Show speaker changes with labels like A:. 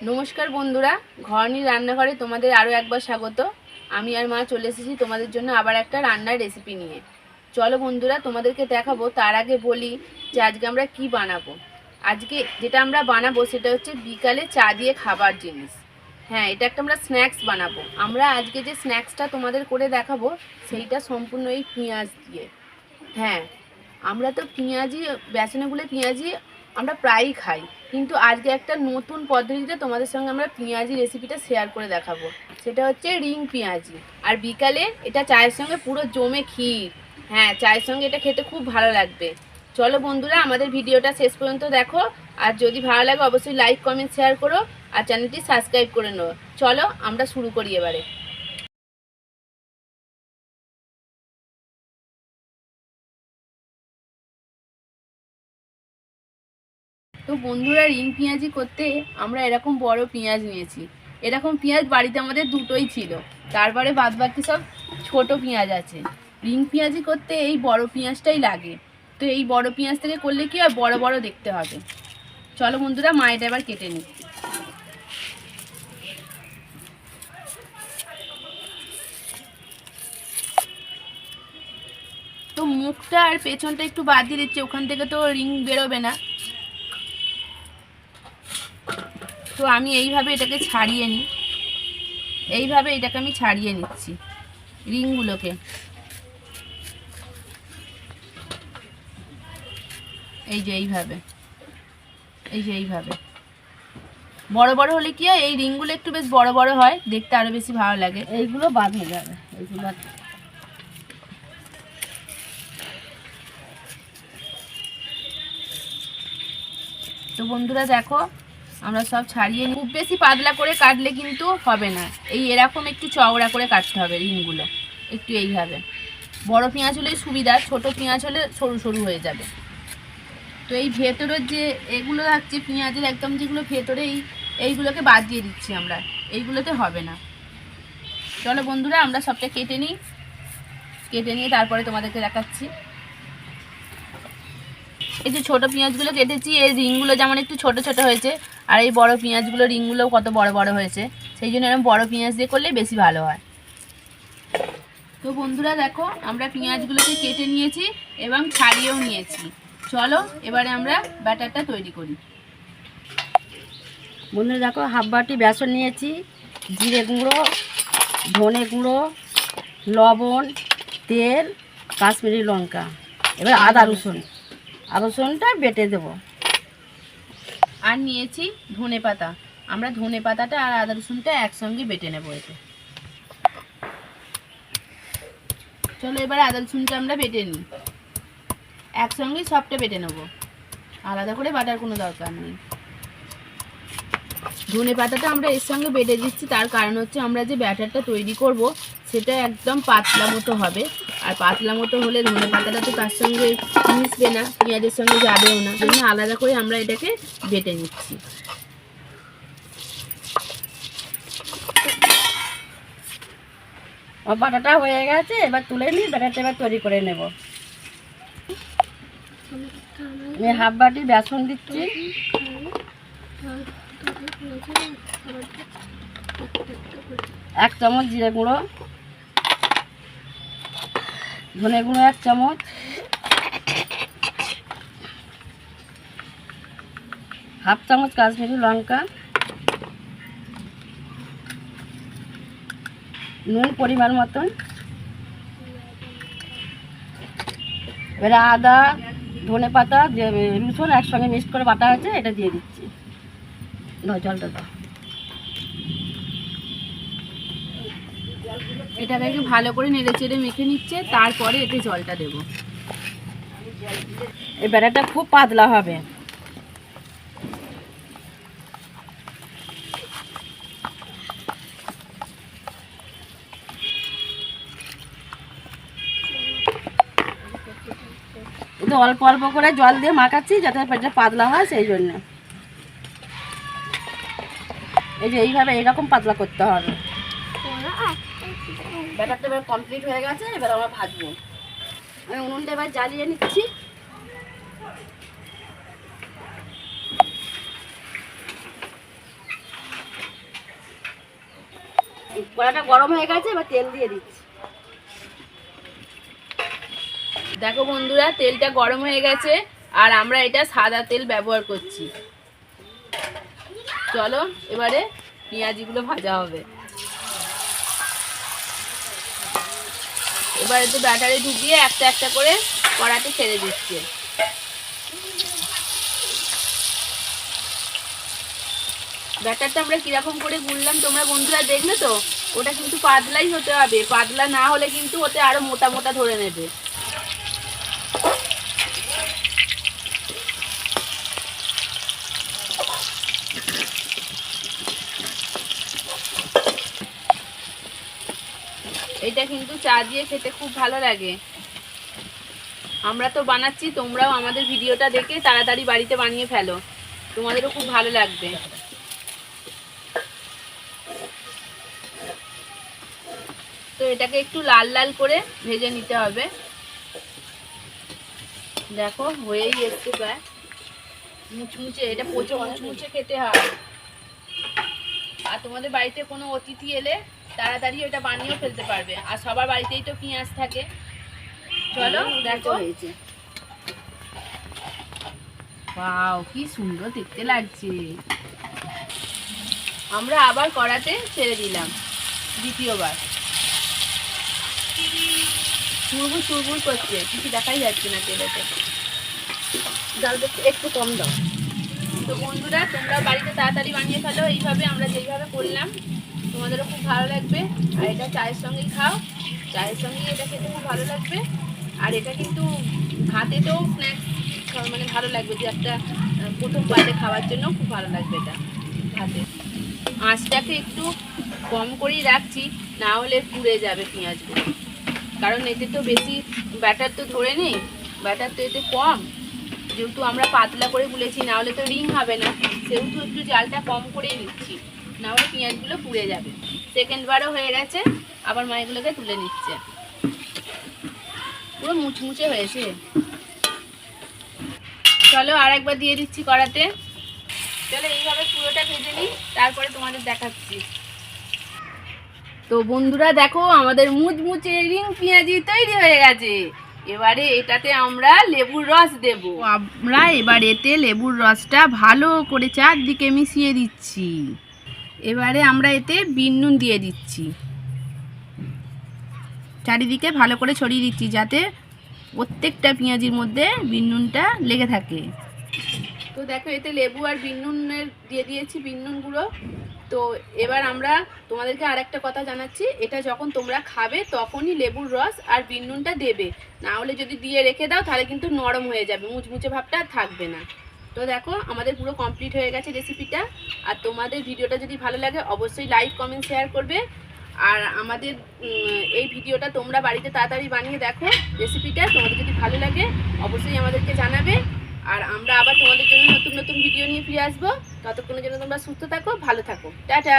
A: নমস্কার বন্ধুরা, ঘরনি রান্নাঘরে তোমাদের আরও একবার স্বাগত। আমি আর মা চলে এসেছি তোমাদের জন্য আবার একটা রান্নার রেসিপি নিয়ে। চলো বন্ধুরা, তোমাদেরকে দেখাবো। তার আগে বলি যে আজকে আমরা কি বানাবো। আজকে যেটা আমরা বানাবো সেটা হচ্ছে বিকালে চা দিয়ে খাবার জিনিস। হ্যাঁ, এটা একটা আমরা স্ন্যাক্স বানাবো। আমরা আজকে যে স্ন্যাক্সটা তোমাদের করে দেখাবো সেইটা সম্পূর্ণ এই পেঁয়াজ দিয়ে। হ্যাঁ, আমরা তো পেঁয়াজি, বেসনে গুলে পেঁয়াজি আমরা প্রায়ই খাই, কিন্তু আজকে একটা নতুন পদ্ধতিতে তোমাদের সঙ্গে আমরা পেঁয়াজি রেসিপিটা শেয়ার করে দেখাবো। সেটা হচ্ছে রিং পেঁয়াজি। আর বিকালে এটা চায়ের সঙ্গে পুরো জমে ক্ষীর। হ্যাঁ, চায়ের সঙ্গে এটা খেতে খুব ভালো লাগবে। চলো বন্ধুরা, আমাদের ভিডিওটা শেষ পর্যন্ত দেখো। আর যদি ভালো লাগে অবশ্যই লাইক, কমেন্ট, শেয়ার করো। আর চ্যানেলটি সাবস্ক্রাইব করে নেবো। চলো আমরা শুরু করি এবারে। তো বন্ধুরা, রিং পেঁয়াজি করতে আমরা এরকম বড় পেঁয়াজ নিয়েছি। এরকম পেঁয়াজ বাড়িতে আমাদের দুটোই ছিল, তারপরে বাদ বাকি সব ছোট পেঁয়াজ আছে। রিং পেঁয়াজি করতে এই বড় পেঁয়াজটাই লাগে। তো এই বড় পেঁয়াজ থেকে করলে কি আর বড় বড় দেখতে হবে। চলো বন্ধুরা, মা এটা এবার কেটে নিই। তো মুখটা আর পেছনটা একটু বাদ দিয়ে দিচ্ছে, ওখান থেকে তো রিং বেরোবে না। তো আমি এইভাবে এটাকে ছাড়িয়ে নিই। এইভাবে এটাকে আমি ছাড়িয়ে নিচ্ছি রিংগুলোকে। এই যে এইভাবে, এইভাবে বড় বড় হলে কি হয়, এই রিংগুলো একটু বেশ বড় বড় হয়, দেখতে আরো বেশি ভালো লাগে।
B: এইগুলো বাদ হয়ে যাবে এইগুলো।
A: তো বন্ধুরা দেখো, আমরা সব ছাড়িয়ে খুব বেশি পাতলা করে কাটলে কিন্তু হবে না। এরকম একটু চওড়া করে কাটতে হবে রিংগুলো, একটু এইভাবে। বড় পেঁয়াজ হলেই সুবিধা, ছোট পেঁয়াজ হলে সরু সরু হয়ে যাবে। তো এই ভেতরের যে এগুলো থাকছে পেঁয়াজের একদম, যেগুলো ভেতরে এইগুলোকে বাদ দিয়ে দিচ্ছি আমরা। এইগুলোতে হবে না। চলো বন্ধুরা, আমরা সবটা কেটে নিই। কেটে নিয়ে তারপরে তোমাদেরকে দেখাচ্ছি। এই যে ছোটো পেঁয়াজগুলো কেটেছি, এই রিংগুলো যেমন একটু ছোট ছোট হয়েছে, আর এই বড় পেঁয়াজগুলো রিংগুলোও কত বড় বড় হয়েছে। সেই জন্য এরকম বড় পেঁয়াজ দিয়ে করলে বেশি ভালো হয়। তো বন্ধুরা দেখো, আমরা পেঁয়াজগুলোকে কেটে নিয়েছি এবং ছাড়িয়েও নিয়েছি। চলো এবারে আমরা ব্যাটারটা তৈরি করি।
B: বন্ধুরা দেখো, হাফ বাটি বেসন নিয়েছি, জিরে গুঁড়ো, ধনে গুঁড়ো, লবণ, তেল, কাশ্মীরি লঙ্কা, এবার আদা রসুনটা বেটে দেবো।
A: আর নিয়েছি ধনে পাতা। আমরা ধনে পাতাটা আর আদা রসুনটা একসঙ্গে বেটে নেবো এতে। চলো এবার আদা রসুনটা আমরা বেটে নিই। একসঙ্গে সবটা বেটে নেবো, আলাদা করে বাটার কোনো দরকার নেই। ধনে পাতাটা আমরা এর সঙ্গে বেটে দিচ্ছি, তার কারণ হচ্ছে আমরা যে ব্যাটারটা তৈরি করব সেটা একদম পাতলা মতো হবে। আর পাতলা মতো হলে ধনে পাতাটা তো তার সঙ্গে মিশবে না, পেঁয়াজের সঙ্গে যাবেও না। জন্য আলাদা করে আমরা এটাকে বেটে নিচ্ছি।
B: বাটাটা হয়ে গেছে, এবার তুলে নিই। ব্যাটারটা এবার তৈরি করে নেব। আমি হাফ বাটি বেসন দিচ্ছি, এক চামচ জিরে গুঁড়ো, ধনে গুঁড়ো এক চামচ, হাফ চামচ কাশ্মীরি লঙ্কা, নুন পরিমাণ মতন। এবারে আদা, ধনে পাতা, যে রসুন একসঙ্গে মিক্স করে বাটা হয়েছে এটা দিয়ে দিচ্ছি। জলটা দাও।
A: এটাকে ভালো করে নেড়ে চেড়ে মেখে নিচ্ছে, তারপরে এতে জলটা দেব।
B: এই ব্যাটারটা খুব পাতলা হবে। কিন্তু অল্প অল্প করে জল দিয়ে মাখাচ্ছি যাতে এটা পাতলা হয়, সেই জন্য। এই যে এইভাবে এইরকম পাতলা করতে হবে। ব্যাটারটা এবার কমপ্লিট হয়ে গেছে, এবার আমরা ভাজবো। আমি উনুনটা এবার জ্বালিয়ে নিচ্ছি। কড়াটা গরম হয়ে গেছে, এবার তেল দিয়ে দিচ্ছি।
A: দেখো বন্ধুরা, তেলটা গরম হয়ে গেছে আর আমরা এটা সাদা তেল ব্যবহার করছি। চলো এবারে পেঁয়াজিগুলো ভাজা হবে। এবারে তো ব্যাটারে ঢুকিয়ে একটা একটা করে কড়াতে ছেড়ে দিচ্ছে। ব্যাটারটা আমরা কিরকম করে গুললাম তোমরা বন্ধুরা দেখলে তো? ওটা কিন্তু পাতলাই হতে হবে, পাতলা না হলে কিন্তু ওতে আরো মোটা মোটা ধরে নেবে। এটা কিন্তু চা দিয়ে খেতে খুব ভালো লাগে। আমরা তো বানাচ্ছি, তোমরাও আমাদের ভিডিওটা দেখে তাড়াতাড়ি বাড়িতে বানিয়ে ফেলো, তোমাদেরও খুব ভালো লাগবে। তো এটাকে একটু লাল লাল করে ভেজে নিতে হবে। দেখো হয়েই এসছে প্রায়, মুচমুচে, এটা প্রচুর মুচমুচে খেতে হয়। আর তোমাদের বাড়িতে কোনো অতিথি এলে তাড়াতাড়ি ওটা বানিয়েও ফেলতে পারবে। আর সবার বাড়িতেই তো পেঁয়াজ থাকে। চলো দেখো
B: হয়েছে।
A: ওয়াও, কি সুন্দর দেখতে লাগছে। আমরা আবার কড়াতে ছেড়ে দিলাম দ্বিতীয়বার। চুরবুর চুরবুর করছে, কিছু দেখাই যাচ্ছে না তেলেতে।
B: ডালটা একটু কম দাও।
A: তো বন্ধুরা, তোমরা বাড়িতে তাড়াতাড়ি বানিয়ে ফেলো এইভাবে, আমরা যেইভাবে করলাম, তোমাদেরও খুব ভালো লাগবে। আর এটা চায়ের সঙ্গেই খাও, চায়ের সঙ্গেই এটা খেতে খুব ভালো লাগবে। আর এটা কিন্তু ভাতেতেও স্ন্যাক্স মানে ভালো লাগবে, যে একটা প্রথম পাতে খাওয়ার জন্য খুব ভালো লাগবে এটা ভাতে। আঁচটাকে একটু কম করেই রাখছি, না হলে পুড়ে যাবে পেঁয়াজগুলো। কারণ এতে তো বেশি ব্যাটার তো ধরে নেই, ব্যাটার তো এতে কম, যেহেতু আমরা পাতলা করে গুলেছি, না হলে তো রিং হবে না, সেহেতু একটু জালটা কম করেই নিচ্ছি, না হলে পেঁয়াজগুলো পুড়ে যাবে। সেকেন্ডবারও হয়ে গেছে, আবার মা এগুলোকে তুলে নিচ্ছে। পুরো মুচমুচে হয়েছে। চলো আর একবার দিয়ে দিচ্ছি কড়াতে। চলো এইভাবে পুরোটা ভেজে নিই, তারপরে তোমাদের দেখাচ্ছি। তো বন্ধুরা দেখো, আমাদের মুচমুচে রিং পেঁয়াজি তৈরি হয়ে গেছে। এবারে এটাতে আমরা লেবুর রস দেব। আমরা এবার এতে লেবুর রসটা ভালো করে চারদিকে মিশিয়ে দিচ্ছি। এবারে আমরা এতে বিট নুন দিয়ে দিচ্ছি, চারিদিকে ভালো করে ছড়িয়ে দিচ্ছি, যাতে প্রত্যেকটা পেঁয়াজির মধ্যে বিট নুনটা লেগে থাকে। তো দেখো এতে লেবু আর বিট নুনের দিয়ে দিয়েছি, বিট নুন গুঁড়ো। তো এবার আমরা তোমাদেরকে আরেকটা কথা জানাচ্ছি, এটা যখন তোমরা খাবে তখনই লেবুর রস আর বিট নুনটা দেবে, না হলে যদি দিয়ে রেখে দাও তাহলে কিন্তু নরম হয়ে যাবে, মুচমুচে ভাবটা আর থাকবে না। তো দেখো আমাদের পুরো কমপ্লিট হয়ে গেছে রেসিপিটা। আর তোমাদের ভিডিওটা যদি ভালো লাগে অবশ্যই লাইক কমেন্ট শেয়ার করবে। আর আমাদের এই ভিডিওটা তোমরা বাড়িতে তাড়াতাড়ি বানিয়ে দেখো রেসিপিটা, তোমাদের যদি ভালো লাগে অবশ্যই আমাদেরকে জানাবে। আর আমরা আবার তোমাদের জন্য নতুন নতুন ভিডিও নিয়ে ফিরে আসবো। ততক্ষণের জন্য তোমরা সুস্থ থাকো, ভালো থাকো, টাটা।